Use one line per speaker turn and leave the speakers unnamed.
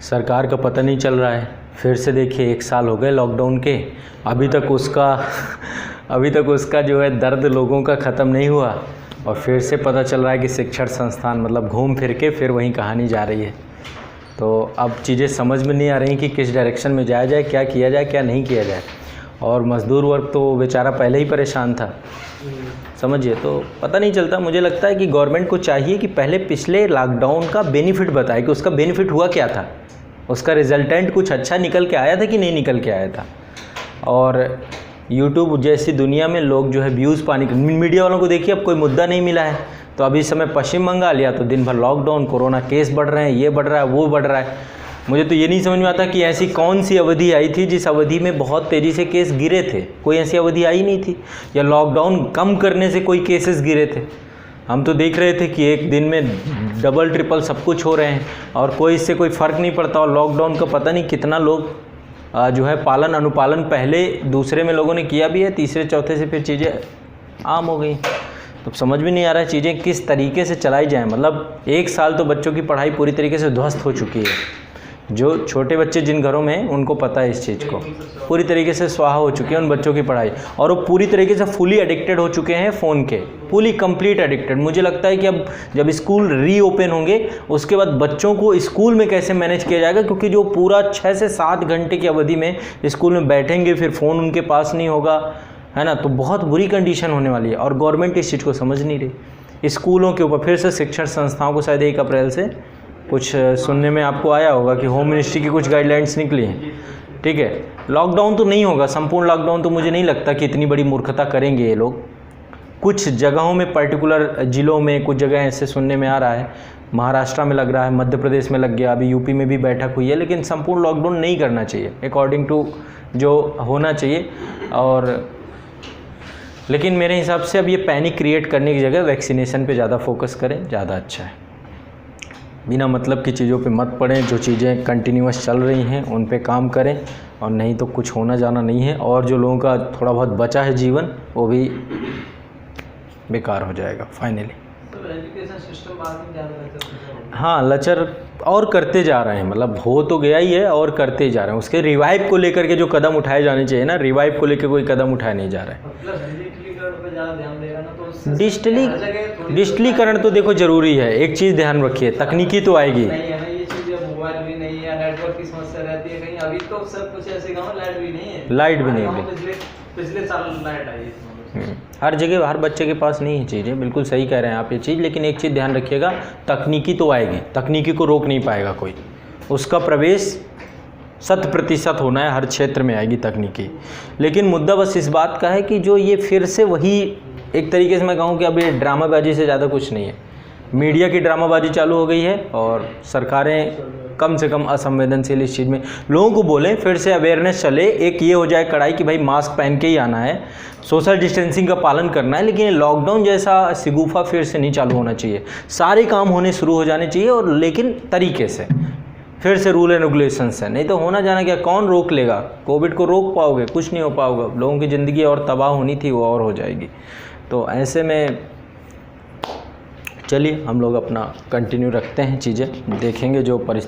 सरकार का पता नहीं चल रहा है। फिर से देखिए 1 साल हो गए लॉकडाउन के, अभी तक उसका जो है दर्द लोगों का ख़त्म नहीं हुआ और फिर से पता चल रहा है कि शिक्षण संस्थान मतलब घूम फिर के फिर वहीं कहानी जा रही है। तो अब चीज़ें समझ में नहीं आ रही कि किस डायरेक्शन में जाया जाए, क्या किया जाए, क्या नहीं किया जाए। और मज़दूर वर्ग तो बेचारा पहले ही परेशान था, समझिए। तो पता नहीं चलता। मुझे लगता है कि गवर्नमेंट को चाहिए कि पहले पिछले लॉकडाउन का बेनिफिट बताए कि उसका बेनिफिट हुआ क्या था, उसका रिजल्टेंट कुछ अच्छा निकल के आया था कि नहीं निकल के आया था। और यूट्यूब जैसी दुनिया में लोग जो है व्यूज़ पाने के, मीडिया वालों को देखिए अब कोई मुद्दा नहीं मिला है। तो अभी समय पश्चिम बंगाल या तो दिन भर लॉकडाउन, कोरोना केस बढ़ रहे हैं, ये बढ़ रहा है, वो बढ़ रहा है। मुझे तो ये नहीं समझ में आता कि ऐसी कौन सी अवधि आई थी जिस अवधि में बहुत तेज़ी से केस गिरे थे। कोई ऐसी अवधि आई नहीं थी, या लॉकडाउन कम करने से कोई केसेस गिरे थे। हम तो देख रहे थे कि एक दिन में डबल ट्रिपल सब कुछ हो रहे हैं और कोई इससे कोई फ़र्क नहीं पड़ता। और लॉकडाउन का पता नहीं कितना लोग जो है पालन अनुपालन पहले दूसरे में लोगों ने किया भी है, तीसरे चौथे से फिर चीज़ें आम हो गई। तो समझ में नहीं आ रहा है चीज़ें किस तरीके से चलाई जाएँ। मतलब 1 साल तो बच्चों की पढ़ाई पूरी तरीके से ध्वस्त हो चुकी है। जो छोटे बच्चे जिन घरों में हैं उनको पता है इस चीज़ को, पूरी तरीके से स्वाहा हो चुकी है उन बच्चों की पढ़ाई। और वो पूरी तरीके से फुली एडिक्टेड हो चुके हैं फ़ोन के, फुली कंप्लीट एडिक्टेड। मुझे लगता है कि अब जब स्कूल रीओपन होंगे उसके बाद बच्चों को स्कूल में कैसे मैनेज किया जाएगा, क्योंकि जो पूरा 6 से 7 घंटे की अवधि में स्कूल में बैठेंगे फिर फ़ोन उनके पास नहीं होगा, है ना। तो बहुत बुरी कंडीशन होने वाली है और गवर्नमेंट इस चीज़ को समझ नहीं रही। स्कूलों के ऊपर फिर से शिक्षण संस्थाओं को शायद 1 अप्रैल से कुछ सुनने में आपको आया होगा कि होम मिनिस्ट्री की कुछ गाइडलाइंस निकली हैं, ठीक है। लॉकडाउन तो नहीं होगा, संपूर्ण लॉकडाउन तो मुझे नहीं लगता कि इतनी बड़ी मूर्खता करेंगे ये लोग। कुछ जगहों में पर्टिकुलर ज़िलों में कुछ जगह ऐसे सुनने में आ रहा है, महाराष्ट्र में लग रहा है, मध्य प्रदेश में लग गया, अभी यूपी में भी बैठक हुई है। लेकिन संपूर्ण लॉकडाउन नहीं करना चाहिए अकॉर्डिंग टू जो होना चाहिए। और लेकिन मेरे हिसाब से अब ये पैनिक क्रिएट करने की जगह वैक्सीनेशन पे ज़्यादा फोकस करें, ज़्यादा अच्छा है। बिना मतलब की चीज़ों पे मत पड़ें, जो चीज़ें कंटिन्यूअस चल रही हैं उन पे काम करें, और नहीं तो कुछ होना जाना नहीं है। और जो लोगों का थोड़ा बहुत बचा है जीवन वो भी बेकार हो जाएगा फाइनली।
एजुकेशन सिस्टम बाद में ज़्यादा बेहतर,
हाँ, लचर और करते जा रहे हैं, मतलब हो तो गया ही है और करते ही जा रहे हैं। उसके रिवाइव को लेकर के जो कदम उठाए जाने चाहिए ना, रिवाइव को लेकर कोई कदम उठाया नहीं जा रहा है।
डिजिटलीकरण पे ज़्यादा ध्यान देगा ना, तो
डिजिटलीकरण तो देखो ज़रूरी है। एक चीज़ ध्यान रखिए, तकनीकी तो आएगी
नहीं है ना ये चीज़, मोबाइल भी नहीं है, नेटवर्क की समस्या रहती है कहीं। अभी तो सब कुछ ऐसे गाँव लाइट भी नहीं है,
लाइट भी नहीं है।
पिछले साल लाइट आई है।
हर जगह हर बच्चे के पास नहीं है चीज़ें, बिल्कुल सही कह रहे हैं आप ये चीज़। लेकिन एक चीज़ ध्यान रखिएगा, तकनीकी तो आएगी, तकनीकी को रोक नहीं पाएगा कोई। उसका प्रवेश 100% होना है, हर क्षेत्र में आएगी तकनीकी। लेकिन मुद्दा बस इस बात का है कि जो ये फिर से वही एक तरीके से मैं कहूँ कि अब ये ड्रामाबाजी से ज़्यादा कुछ नहीं है। मीडिया की ड्रामाबाजी चालू हो गई है और सरकारें कम से कम असंवेदनशील इस चीज़ में। लोगों को बोलें, फिर से अवेयरनेस चले, एक ये हो जाए कड़ाई कि भाई मास्क पहन के ही आना है, सोशल डिस्टेंसिंग का पालन करना है। लेकिन लॉकडाउन जैसा सिगुफा फिर से नहीं चालू होना चाहिए। सारे काम होने शुरू हो जाने चाहिए, और लेकिन तरीके से, फिर से रूल एंड रेगुलेशंस है। नहीं तो होना जाना क्या, कौन रोक लेगा? कोविड को रोक पाओगे? कुछ नहीं हो पाओगे। लोगों की ज़िंदगी और तबाह होनी थी वो और हो जाएगी। तो ऐसे में चलिए हम लोग अपना कंटिन्यू रखते हैं, चीज़ें देखेंगे जो परिस्थिति